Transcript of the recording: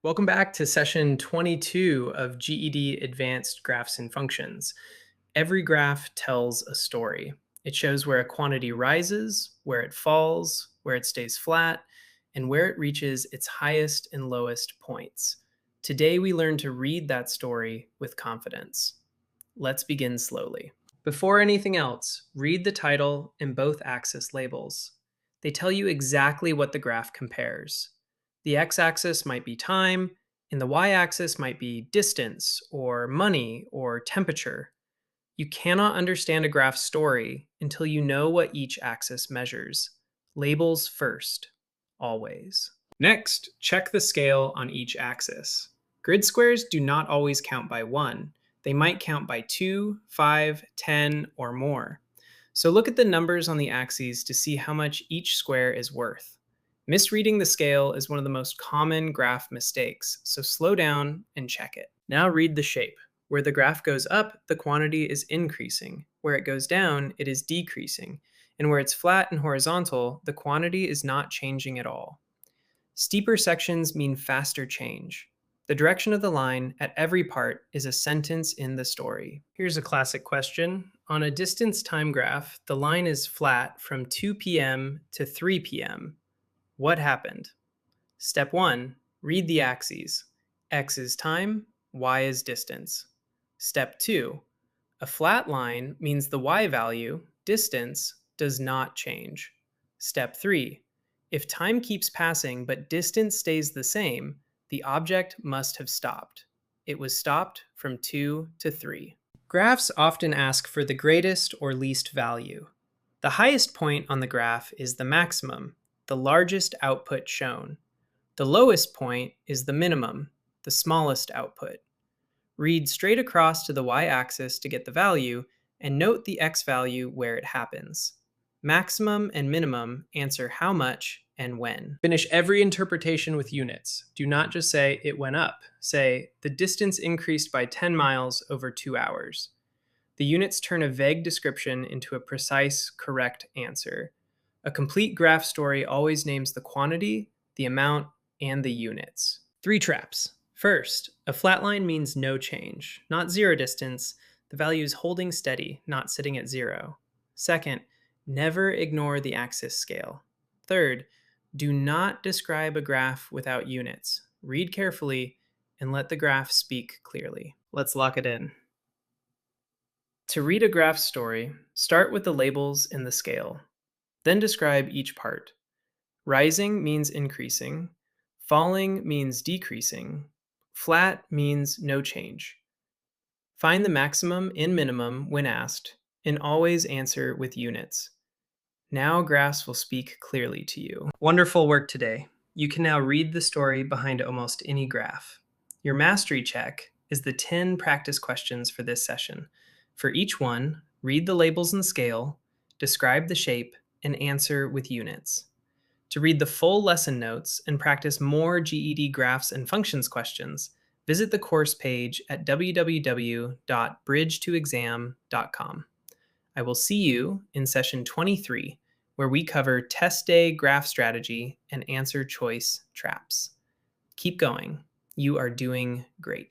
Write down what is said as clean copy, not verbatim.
Welcome back to session 22 of GED Advanced Graphs and Functions. Every graph tells a story. It shows where a quantity rises, where it falls, where it stays flat, and where it reaches its highest and lowest points. Today we learn to read that story with confidence. Let's begin slowly. Before anything else, read the title and both axis labels. They tell you exactly what the graph compares. The x-axis might be time, and the y-axis might be distance, or money, or temperature. You cannot understand a graph story until you know what each axis measures. Labels first, always. Next, check the scale on each axis. Grid squares do not always count by 1. They might count by 2, 5, 10, or more. So look at the numbers on the axes to see how much each square is worth. Misreading the scale is one of the most common graph mistakes, so slow down and check it. Now read the shape. Where the graph goes up, the quantity is increasing. Where it goes down, it is decreasing. And where it's flat and horizontal, the quantity is not changing at all. Steeper sections mean faster change. The direction of the line at every part is a sentence in the story. Here's a classic question. On a distance time graph, the line is flat from 2 p.m. to 3 p.m. What happened? Step 1. Read the axes. X is time, Y is distance. Step 2. A flat line means the Y value, distance, does not change. Step 3. If time keeps passing but distance stays the same, the object must have stopped. It was stopped from 2 to 3. Graphs often ask for the greatest or least value. The highest point on the graph is the maximum, the largest output shown. The lowest point is the minimum, the smallest output. Read straight across to the y-axis to get the value, and note the x value where it happens. Maximum and minimum answer how much and when. Finish every interpretation with units. Do not just say, it went up. Say, the distance increased by 10 miles over 2 hours. The units turn a vague description into a precise, correct answer. A complete graph story always names the quantity, the amount, and the units. 3 traps. First, a flat line means no change, not zero distance. The value is holding steady, not sitting at 0. Second, never ignore the axis scale. Third, do not describe a graph without units. Read carefully and let the graph speak clearly. Let's lock it in. To read a graph story, start with the labels and the scale. Then describe each part. Rising means increasing. Falling means decreasing. Flat means no change. Find the maximum and minimum when asked, and always answer with units. Now graphs will speak clearly to you. Wonderful work today. You can now read the story behind almost any graph. Your mastery check is the 10 practice questions for this session. For each one, read the labels and scale, describe the shape, and answer with units. To read the full lesson notes and practice more GED graphs and functions questions, visit the course page at www.bridgetoexam.com. I will see you in session 23, where we cover test day graph strategy and answer choice traps. Keep going. You are doing great.